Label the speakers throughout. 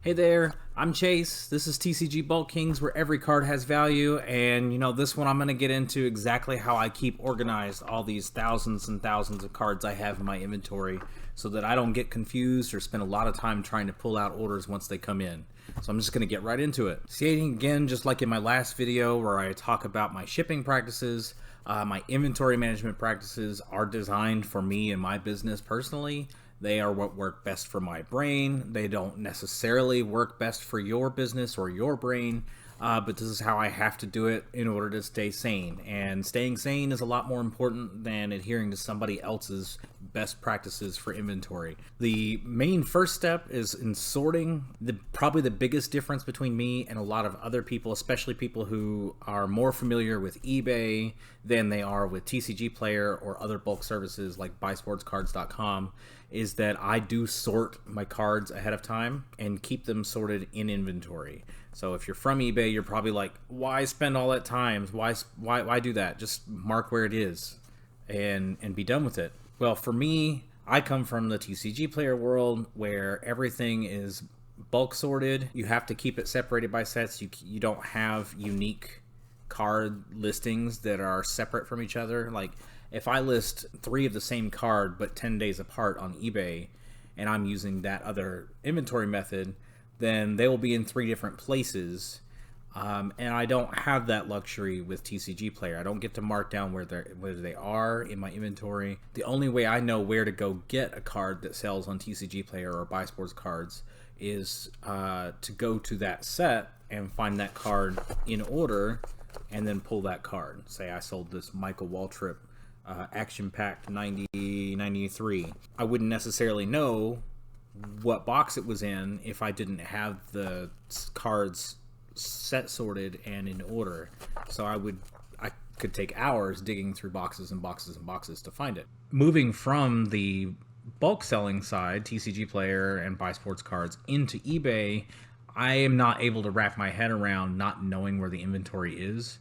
Speaker 1: Hey there, I'm Chase. This is TCG Bulk Kings, where every card has value. And this one I'm going to get into exactly how I keep organized all these thousands and thousands of cards I have in my inventory so that I don't get confused or spend a lot of time trying to pull out orders once they come in. So I'm just going to get right into it. Stating again, just like in my last video where I talk about my shipping practices, my inventory management practices are designed for me and my business personally. They are what work best for my brain. They don't necessarily work best for your business or your brain, but this is how I have to do it in order to stay sane. And staying sane is a lot more important than adhering to somebody else's best practices for inventory. The main first step is in sorting. Probably the biggest difference between me and a lot of other people, especially people who are more familiar with eBay than they are with TCG Player or other bulk services like buysportscards.com, is that I do sort my cards ahead of time and keep them sorted in inventory. So if you're from eBay, you're probably like, why spend all that time? Why do that? Just mark where it is and be done with it. Well, for me, I come from the TCG Player world where everything is bulk sorted. You have to keep it separated by sets. You don't have unique card listings that are separate from each other. Like, if I list 3 of the same card but 10 days apart on eBay and I'm using that other inventory method, then they will be in 3 different places. And I don't have that luxury with TCG Player. I don't get to mark down where they are in my inventory. The only way I know where to go get a card that sells on TCG Player or Buy Sports Cards is to go to that set and find that card in order and then pull that card. Say I sold this Michael Waltrip Action Pack 93. I wouldn't necessarily know what box it was in if I didn't have the cards set sorted and in order. So I could take hours digging through boxes and boxes and boxes to find it. Moving from the bulk selling side, TCG Player and Buy Sports Cards, into eBay, I am not able to wrap my head around not knowing where the inventory is.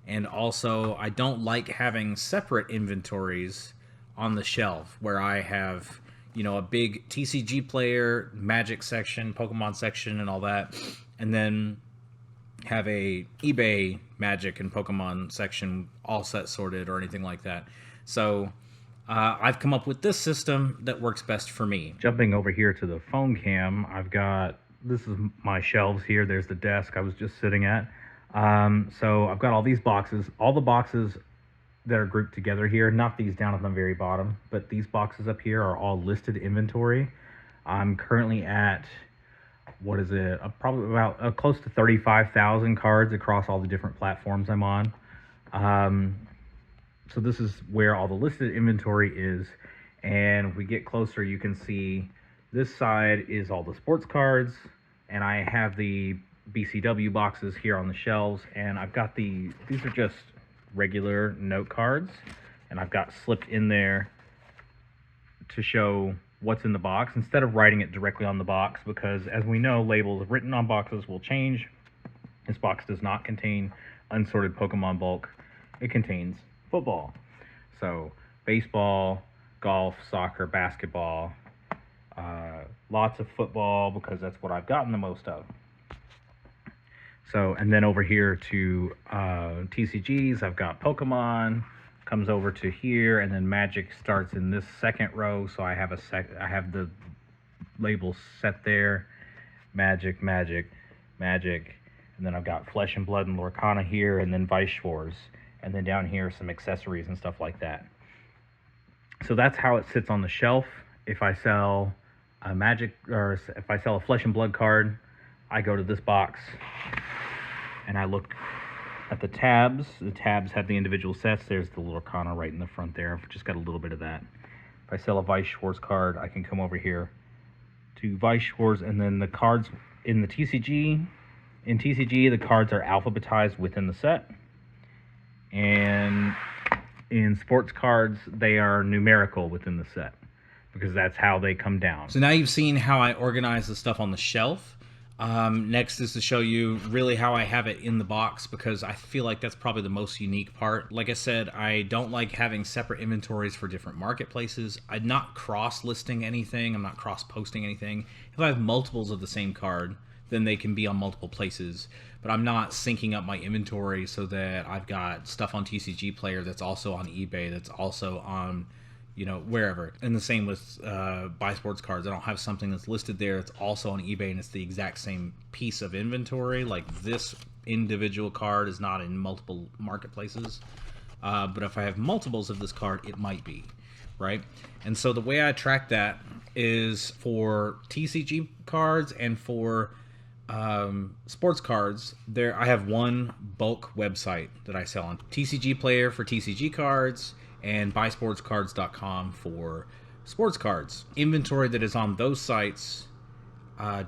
Speaker 1: And also, I don't like having separate inventories on the shelf where I have, a big TCG Player, Magic section, Pokemon section, and all that, and then have a eBay Magic and Pokemon section all set sorted or anything like that. So I've come up with this system that works best for me. Jumping over here to the phone cam, this is my shelves here. There's the desk I was just sitting at. So I've got all these boxes, all the boxes that are grouped together here, not these down at the very bottom, but these boxes up here are all listed inventory. I'm currently at, probably about close to 35,000 cards across all the different platforms I'm on. So this is where all the listed inventory is. And if we get closer, you can see this side is all the sports cards, and I have the BCW boxes here on the shelves, and I've got these are just regular note cards, and I've got slipped in there to show what's in the box instead of writing it directly on the box, because as we know, labels written on boxes will change. This box does not contain unsorted Pokemon bulk. It contains football. So baseball, golf, soccer, basketball, lots of football because that's what I've gotten the most of. So, and then over here to TCGs, I've got Pokemon, comes over to here, and then Magic starts in this second row. So I have I have the labels set there, Magic, Magic, Magic, and then I've got Flesh and Blood and Lorcana here, and then Vice Wars, and then down here some accessories and stuff like that. So that's how it sits on the shelf. If I sell a Magic, or if I sell a Flesh and Blood card, I go to this box and I look at the tabs. The tabs have the individual sets. There's the little Lorcana right in the front there. I've just got a little bit of that. If I sell a Vice Wars card, I can come over here to Vice Wars, and then the cards in the TCG. In TCG, the cards are alphabetized within the set. And in sports cards, they are numerical within the set, because that's how they come down. So now you've seen how I organize the stuff on the shelf. Next is to show you really how I have it in the box, because I feel like that's probably the most unique part. Like I said, I don't like having separate inventories for different marketplaces. I'm not cross-listing anything. I'm not cross-posting anything. If I have multiples of the same card, then they can be on multiple places. But I'm not syncing up my inventory so that I've got stuff on TCG Player that's also on eBay, that's also on, you know, wherever. And the same with Buy Sports Cards. I don't have something that's listed there that's also on eBay and it's the exact same piece of inventory. Like this individual card is not in multiple marketplaces. But if I have multiples of this card, it might be, right? And so the way I track that is for TCG cards and for sports cards. I have one bulk website that I sell on: TCG Player for TCG cards and buysportscards.com for sports cards. Inventory that is on those sites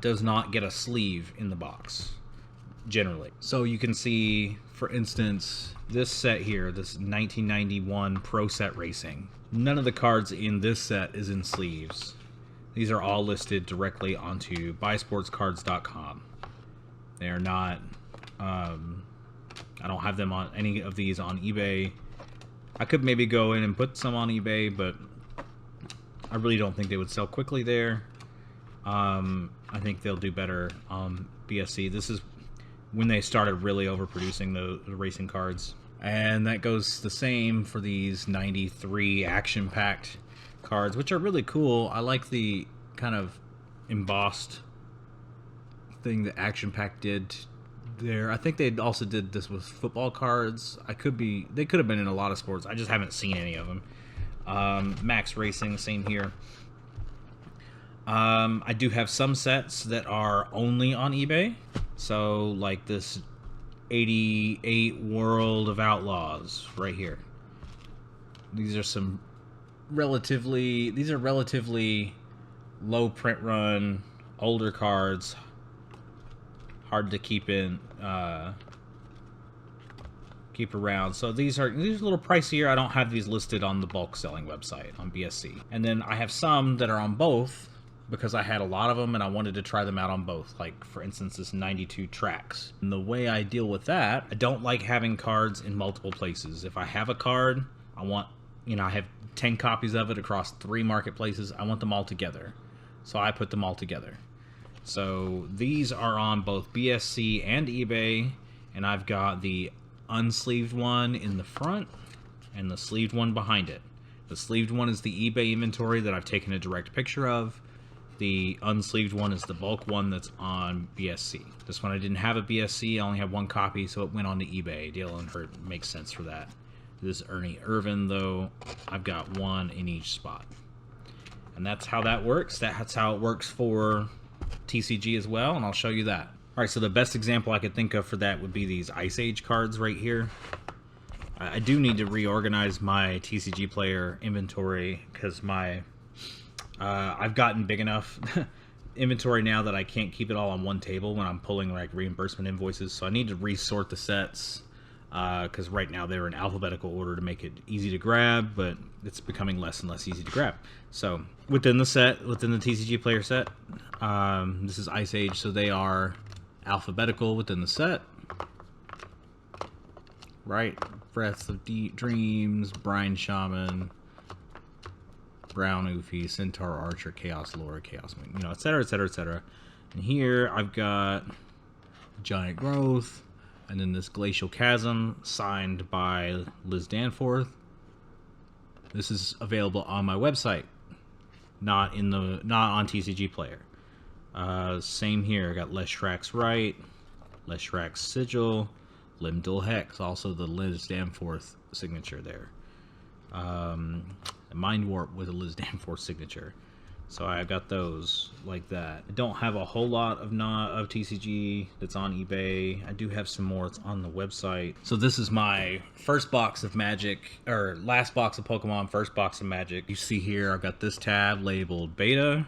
Speaker 1: does not get a sleeve in the box generally. So you can see, for instance, this set here, this 1991 Pro Set Racing. None of the cards in this set is in sleeves. These are all listed directly onto buysportscards.com. They are not, I don't have them on any of these on eBay. I could maybe go in and put some on eBay, but I really don't think they would sell quickly there. I think they'll do better on BSC. This is when they started really overproducing the racing cards. And that goes the same for these 93 action-packed cards, which are really cool. I like the kind of embossed thing that Action Pack did there. I think they also did this with football cards. They could have been in a lot of sports. I just haven't seen any of them. Max Racing, same here. I do have some sets that are only on eBay. So like this 88 World of Outlaws right here. These are relatively low print run, older cards, hard to keep around. So these are a little pricier. I don't have these listed on the bulk selling website on BSC. And then I have some that are on both because I had a lot of them and I wanted to try them out on both. Like, for instance, this 92 Tracks. And the way I deal with that, I don't like having cards in multiple places. If I have a card, I have 10 copies of it across 3 marketplaces. I want them all together. So I put them all together. So these are on both BSC and eBay, and I've got the unsleeved one in the front and the sleeved one behind it. The sleeved one is the eBay inventory that I've taken a direct picture of. The unsleeved one is the bulk one that's on BSC. This one I didn't have a BSC, I only have 1 copy, so it went on to eBay. Deal and Hurt makes sense for that. This is Ernie Irvin, though. I've got 1 in each spot. And that's how that works. That's how it works for TCG as well, and I'll show you that. Alright, so the best example I could think of for that would be these Ice Age cards right here. I do need to reorganize my TCG Player inventory because I've gotten big enough inventory now that I can't keep it all on one table when I'm pulling like reimbursement invoices. So I need to resort the sets because right now they're in alphabetical order to make it easy to grab, but it's becoming less and less easy to grab. So within the TCG Player set, this is Ice Age, so they are alphabetical within the set. Right, Breath of Dreams, Brine Shaman, Brown Oofy, Centaur Archer, Chaos Lord, Chaos Moon, etc., etc., etc. And here I've got Giant Growth, and then this Glacial Chasm signed by Liz Danforth. This is available on my website, not on TCG Player. Same here. I got Leshrax Right, Leshrax Sigil, Limdul Hex, also the Liz Danforth signature there. Mind Warp with a Liz Danforth signature. So I've got those like that. I don't have a whole lot of TCG that's on eBay. I do have some more. It's on the website. So this is my first box of Magic, or last box of Pokemon, first box of Magic. You see here I've got this tab labeled Beta.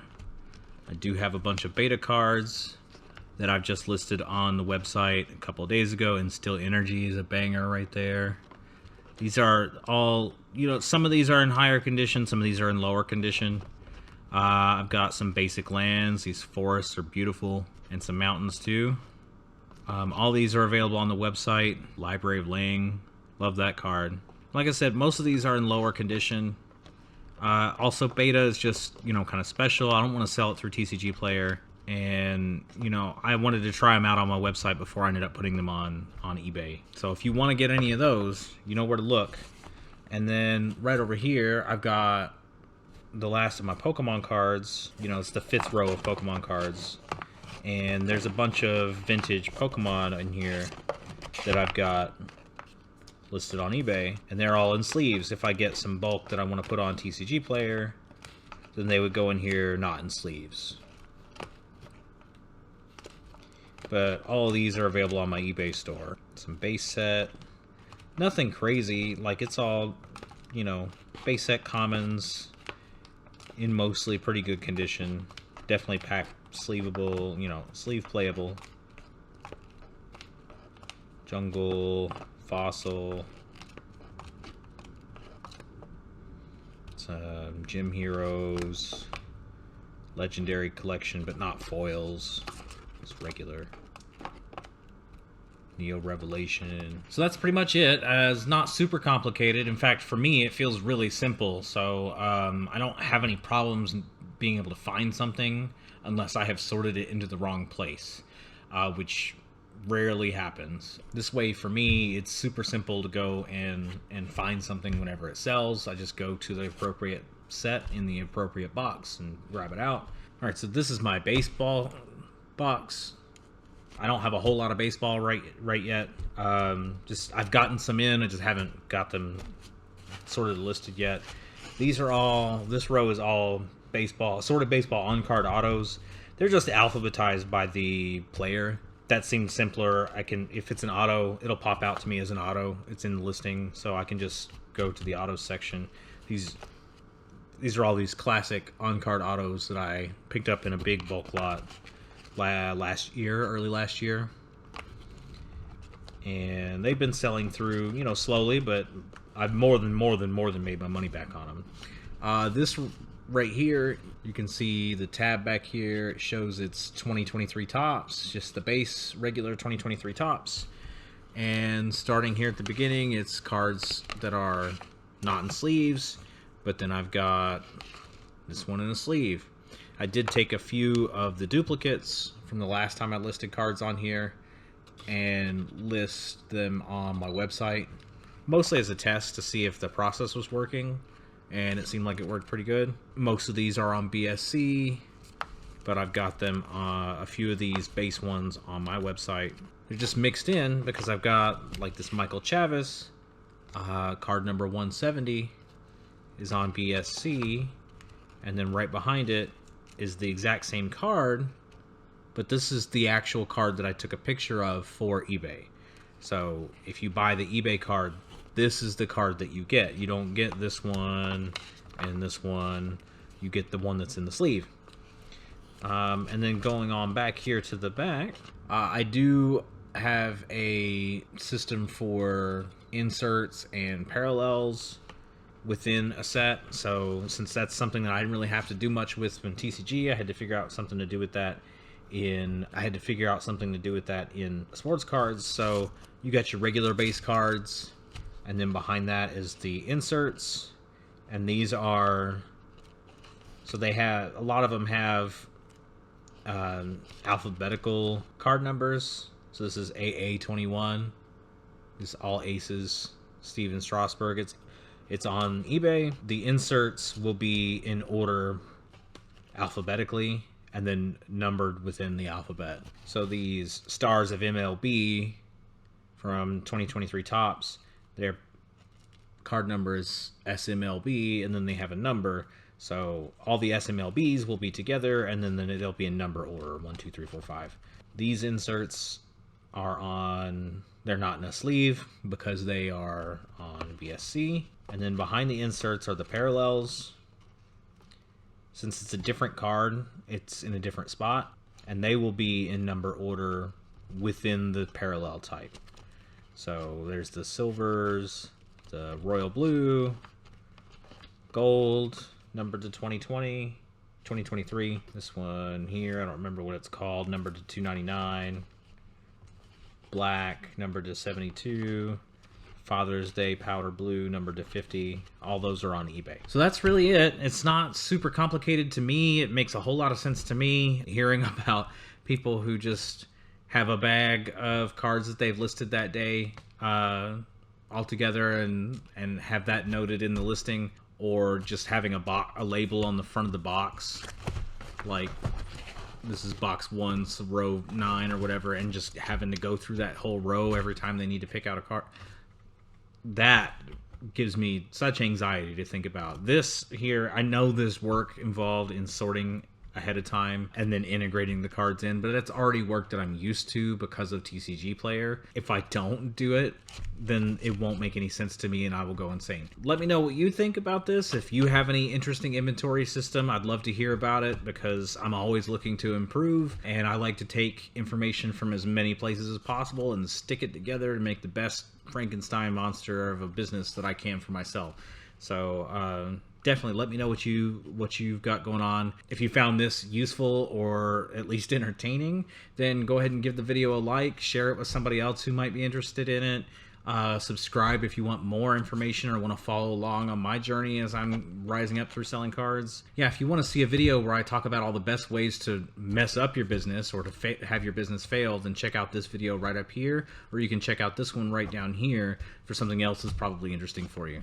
Speaker 1: I do have a bunch of Beta cards that I've just listed on the website a couple of days ago. And Still Energy is a banger right there. These are all, some of these are in higher condition, some of these are in lower condition. I've got some basic lands. These forests are beautiful, and some mountains too. All these are available on the website. Library of Ling, love that card. Like I said, most of these are in lower condition. Also, Beta is just, kind of special. I don't want to sell it through TCG Player. And you know, I wanted to try them out on my website before I ended up putting them on eBay. So if you want to get any of those, you know where to look. And then right over here, I've got the last of my Pokemon cards. You know, it's the 5th row of Pokemon cards. And there's a bunch of vintage Pokemon in here that I've got listed on eBay. And they're all in sleeves. If I get some bulk that I want to put on TCG Player, then they would go in here not in sleeves. But all of these are available on my eBay store. Some base set. Nothing crazy. Like, it's all, you know, base set commons in mostly pretty good condition. Definitely pack sleevable, you know, sleeve playable. Jungle, Fossil. Some Gym Heroes. Legendary collection, but not foils. Just regular. Neo Revelation. So that's pretty much it. It's not super complicated. In fact, for me, it feels really simple. So I don't have any problems being able to find something unless I have sorted it into the wrong place, which rarely happens. This way, for me, it's super simple to go and find something whenever it sells. I just go to the appropriate set in the appropriate box and grab it out. All right, so this is my baseball box. I don't have a whole lot of baseball right yet. Just I've gotten some in. I just haven't got them sorted listed yet. These are all. This row is all baseball, assorted baseball on card autos. They're just alphabetized by the player. That seems simpler. I can, if it's an auto, it'll pop out to me as an auto. It's in the listing, so I can just go to the auto section. These are all these classic on card autos that I picked up in a big bulk lot last year, early last year, and they've been selling through, you know, slowly, but I've more than made my money back on them. This right here, you can see the tab back here. It shows it's 2023 tops, just the base regular 2023 tops, and starting here at the beginning, it's cards that are not in sleeves, but then I've got this one in a sleeve. I did take a few of the duplicates from the last time I listed cards on here and list them on my website, mostly as a test to see if the process was working, and it seemed like it worked pretty good. Most of these are on BSC, but I've got them, a few of these base ones on my website. They're just mixed in because I've got, like, this Michael Chavis, card number 170 is on BSC, and then right behind it is the exact same card, but this is the actual card that I took a picture of for eBay. So if you buy the eBay card, this is the card that you get. You don't get this one and this one. You get the one that's in the sleeve. And then going on back here to the back, I do have a system for inserts and parallels within a set. So since that's something that I didn't really have to do much with in TCG, I had to figure out something to do with that in sports cards. So you got your regular base cards, and then behind that is the inserts, and these are, so they have, a lot of them have alphabetical card numbers. So this is AA21. This is all aces. Steven Strasburg. It's on eBay. The inserts will be in order alphabetically and then numbered within the alphabet. So these stars of MLB from 2023 tops, their card number is SMLB, and then they have a number. So all the SMLBs will be together, and then it'll be in number order, 1, 2, 3, 4, 5. These inserts are on, they're not in a sleeve because they are on BSC. And then behind the inserts are the parallels. Since it's a different card, it's in a different spot, and they will be in number order within the parallel type. So there's the silvers, the royal blue, gold, numbered to 2020, 2023. This one here, I don't remember what it's called, numbered to 299. Black, numbered to 72. Father's Day powder blue number to 50. All those are on eBay. So that's really it. It's not super complicated to me. It makes a whole lot of sense to me hearing about people who just have a bag of cards that they've listed that day all together and have that noted in the listing, or just having a label on the front of the box, like this is box 1, so row 9 or whatever, and just having to go through that whole row every time they need to pick out a card. That gives me such anxiety to think about. This here, I know there's work involved in sorting ahead of time and then integrating the cards in, but it's already work that I'm used to because of TCG Player. If I don't do it, then it won't make any sense to me and I will go insane. Let me know what you think about this. If you have any interesting inventory system, I'd love to hear about it, because I'm always looking to improve, and I like to take information from as many places as possible and stick it together to make the best Frankenstein monster of a business that I can for myself. So definitely let me know what you've got going on. If you found this useful or at least entertaining, then go ahead and give the video a like, share it with somebody else who might be interested in it. Subscribe if you want more information or want to follow along on my journey as I'm rising up through selling cards. Yeah, if you want to see a video where I talk about all the best ways to mess up your business or to have your business fail, then check out this video right up here, or you can check out this one right down here for something else that's probably interesting for you.